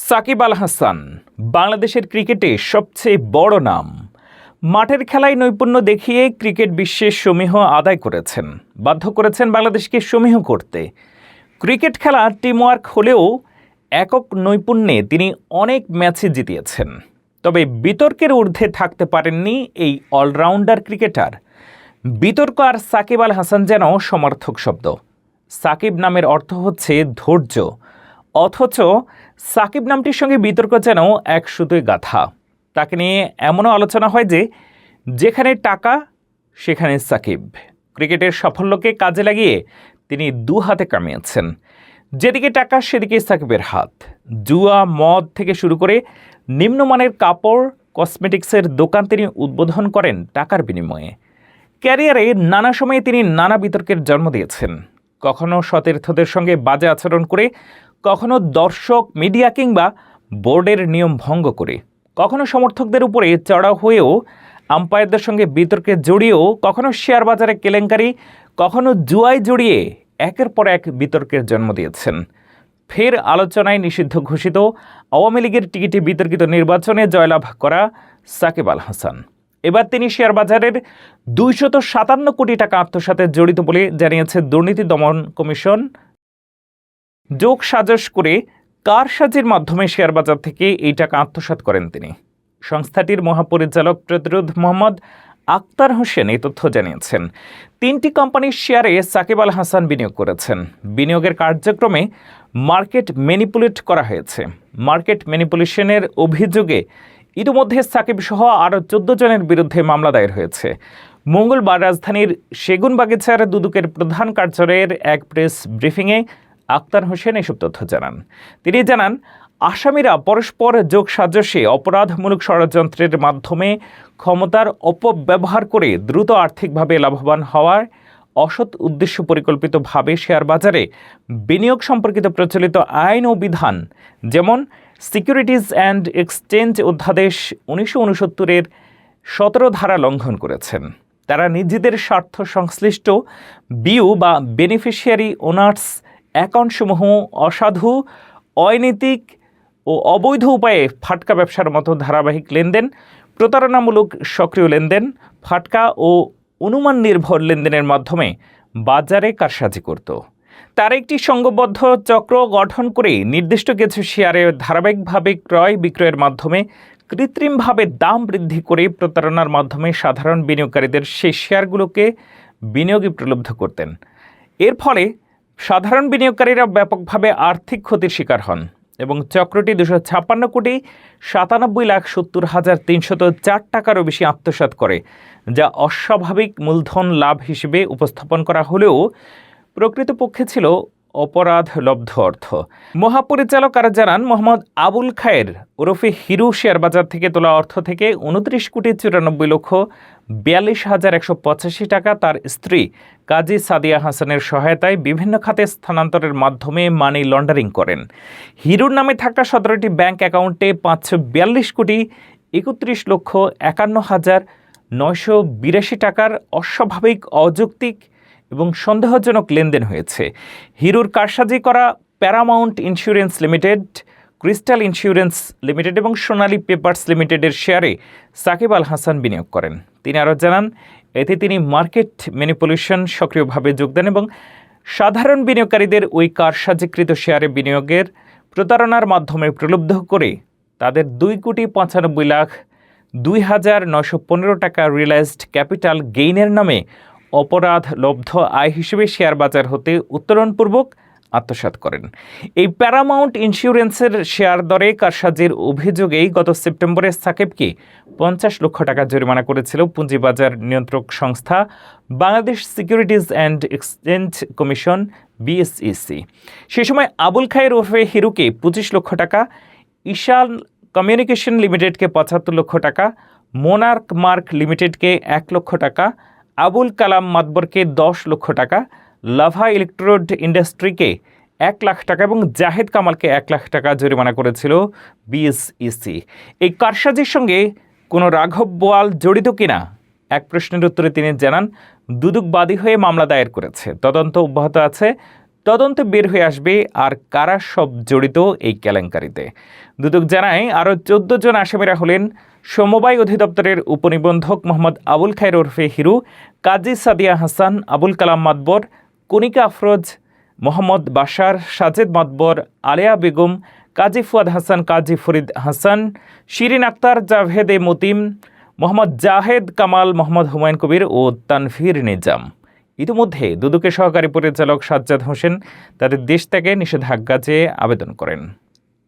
সাকিব আল হাসান বাংলাদেশের ক্রিকেটে সবচেয়ে বড় নাম। মাঠের খেলায় নৈপুণ্য দেখিয়ে ক্রিকেট বিশ্বের সমীহ আদায় করেছেন, বাধ্য করেছেন বাংলাদেশকে সমীহ করতে। ক্রিকেট খেলা টিমওয়ার্ক হলেও একক নৈপুণ্যে তিনি অনেক ম্যাচে জিতিয়েছেন। তবে বিতর্কের ঊর্ধ্বে থাকতে পারেননি এই অলরাউন্ডার ক্রিকেটার। বিতর্ক আর সাকিব আল হাসান যেন সমার্থক শব্দ। সাকিব নামের অর্থ হচ্ছে ধৈর্য, অথচ সাকিব নামটির সঙ্গে বিতর্ক যেন এক সুতোয় গাঁথা। তাকে নিয়ে এমনও আলোচনা হয় যে যেখানে টাকা সেখানে সাকিব। ক্রিকেটের সাফল্যকে কাজে লাগিয়ে তিনি দু হাতে কামিয়েছেন। যেদিকে টাকা সেদিকে সাকিবের হাত। জুয়া, মদ থেকে শুরু করে নিম্নমানের কাপড়, কসমেটিক্সের দোকান তিনি উদ্বোধন করেন টাকার বিনিময়ে। ক্যারিয়ারে নানা সময়ে তিনি নানা বিতর্কের জন্ম দিয়েছেন, কখনো সতীর্থদের সঙ্গে বাজে আচরণ করে, কখনো দর্শক, মিডিয়া কিংবা বোর্ডের নিয়ম ভঙ্গ করে, কখনো সমর্থকদের উপরে চড়াও হয়েও আম্পায়ারদের সঙ্গে বিতর্কে জড়িয়েও, কখনো শেয়ার বাজারে কেলেঙ্কারি, কখনো জুয়ায় জড়িয়ে একের পর এক বিতর্কের জন্ম দিয়েছেন। ফের আলোচনায় নিষিদ্ধ ঘোষিত আওয়ামী লীগের টিকিটে বিতর্কিত নির্বাচনে জয়লাভ করা সাকিব আল হাসান। এবার তিনি শেয়ার বাজারের 257 কোটি টাকা আত্মসাতে জড়িত বলে জানিয়েছে দুর্নীতি দমন কমিশন। যোগ সাজস করে কারসাজির মাধ্যমে শেয়ার বাজার থেকে এই টাকা আত্মসাৎ করেন তিনি। সংস্থাটির মহাপরিচালক প্রতিরোধ মোহাম্মদ আক্তার হোসেন এই তথ্য জানিয়েছেন। 3টি কোম্পানির শেয়ারে সাকিব আল হাসান বিনিয়োগ করেছেন। বিনিয়োগের কার্যক্রমে মার্কেট ম্যানিপুলেট করা হয়েছে। মার্কেট ম্যানিপুলেশনের অভিযোগে ইতিমধ্যে সাকিব সহ আরও 14 জনের বিরুদ্ধে মামলা দায়ের হয়েছে। মঙ্গলবার রাজধানীর সেগুনবাগিচার দুদকের প্রধান কার্যালয়ের এক প্রেস ব্রিফিংয়ে আক্তার হোসেন এসব তথ্য জানান। তিনি জানান, আসামিরা পরস্পর যোগ সাজসে অপরাধমূলক ষড়যন্ত্রের মাধ্যমে ক্ষমতার অপব্যবহার করে দ্রুত আর্থিকভাবে লাভবান হওয়ার অসৎ উদ্দেশ্য পরিকল্পিতভাবে শেয়ার বাজারে বিনিয়োগ সম্পর্কিত প্রচলিত আইন ও বিধান, যেমন সিকিউরিটিজ অ্যান্ড এক্সচেঞ্জ অধ্যাদেশ 1969-এর 17 ধারা লঙ্ঘন করেছেন। তারা নিজেদের স্বার্থ সংশ্লিষ্ট বিউ বা বেনিফিশিয়ারি ওনার্স অ্যাকাউন্টসমূহ অসাধু, অনৈতিক ও অবৈধ উপায়ে ফাটকা ব্যবসার মতো ধারাবাহিক লেনদেন, প্রতারণামূলক সক্রিয় লেনদেন, ফাটকা ও অনুমান নির্ভর লেনদেনের মাধ্যমে বাজারে কারসাজি করত। তার একটি সংঘবদ্ধ চক্র গঠন করে নির্দিষ্ট কিছু শেয়ারে ধারাবাহিকভাবে ক্রয় বিক্রয়ের মাধ্যমে কৃত্রিমভাবে দাম বৃদ্ধি করে প্রতারণার মাধ্যমে সাধারণ বিনিয়োগকারীদের সেই শেয়ারগুলোকে বিনিয়োগে প্রলুব্ধ করতেন। এর ফলে সাধারণ বিনিয়োগকারীরা ব্যাপকভাবে আর্থিক ক্ষতির শিকার হন এবং চক্রটি 256,97,70,304 টাকারও বেশি আত্মসাৎ করে, যা অস্বাভাবিক মূলধন লাভ হিসেবে উপস্থাপন করা হলেও প্রকৃতপক্ষে ছিল অপরাধলব্ধ অর্থ। মহাপরিচালক আরও জানান, মোহাম্মদ আবুল খায়ের ওরফে হিরু শেয়ার বাজার থেকে তোলা অর্থ থেকে 29,94,42,185 টাকা তার স্ত্রী কাজী সাদিয়া হাসানের সহায়তায় বিভিন্ন খাতে স্থানান্তরের মাধ্যমে মানি লন্ডারিং করেন। হিরুর নামে থাকা 17টি ব্যাংক অ্যাকাউন্টে 542,31,51,982 টাকার অস্বাভাবিক, অযৌক্তিক এবং সন্দেহজনক লেনদেন হয়েছে। হিরুর কারসাজি করা Paramount insurance limited, crystal insurance limited এবং সোনালী পেপারস লিমিটেডের শেয়ারে সাকিব আল হাসান বিনিয়োগ করেন। তিনি আরও জানান, এতে তিনি মার্কেট ম্যানিপুলেশন সক্রিয়ভাবে যোগ দেন এবং সাধারণ বিনিয়োগকারীদের ওই কারসাজিকৃত শেয়ারে বিনিয়োগের প্রতারণার মাধ্যমে প্রলুব্ধ করে তাদের 2,95,02,915 টাকা রিয়েলাইজড ক্যাপিটাল গেইনের নামে অপরাধলব্ধ আয় হিসেবে শেয়ার বাজার হতে উত্তোলনপূর্বক আত্মসাৎ করেন। এই প্যারামাউন্ট ইন্স্যুরেন্সের শেয়ার দরে কারসাজির অভিযোগেই গত সেপ্টেম্বরে সাকিবকে 50 লক্ষ টাকা জরিমানা করেছিল পুঁজিবাজার নিয়ন্ত্রক সংস্থা Bangladesh securities and exchange commission BSEC। সে সময় আবুল খায়ের ওরফে হিরুকে 25 লক্ষ টাকা, ঈশান কমিউনিকেশন লিমিটেডকে 75 লক্ষ টাকা, মোনার্ক মার্ক লিমিটেডকে 1 লক্ষ টাকা, আবুল কালাম মাতবরকে 10 লক্ষ টাকা, লাভা ইলেকট্রোড ইন্ডাস্ট্রিকে 1 লাখ টাকা এবং জাহেদ কামালকে 1 লাখ টাকা জরিমানা করেছিল BSEC। এই কারসাজির সঙ্গে কোনো রাঘব বোয়াল জড়িত কিনা এক প্রশ্নের উত্তরে তিনি জানান, দুদক বাদী হয়ে মামলা দায়ের করেছে, তদন্ত অব্যাহত আছে। তদন্তে বের হয়ে আসবে আর কারা সব জড়িত এই কেলেঙ্কারিতে। দুদক জানায় আরও 14 জন আসামিরা হলেন সমবায় অধিদপ্তরের উপনিবন্ধক মোহাম্মদ আবুল খায়ের ওরফে হিরু, কাজী সাদিয়া হাসান, আবুল কালাম মাতবর, কণিকা আফরোজ, মোহাম্মদ বাশার, সাজেদ মাতবর, আলেয়া বেগম, কাজী ফুয়াদ হাসান, কাজী ফরিদ হাসান, শিরিন আক্তার, জাভেদ এ মতিম, মোহাম্মদ জাহেদ কামাল, মোহাম্মদ হুমায়ুন কবির ও তানভীর নিজাম। ইতিমধ্যে দুদকের সহকারী পরিচালক সাজ্জাদ হোসেন তাদের দেশ ত্যাগে নিষেধাজ্ঞা চেয়ে আবেদন করেন।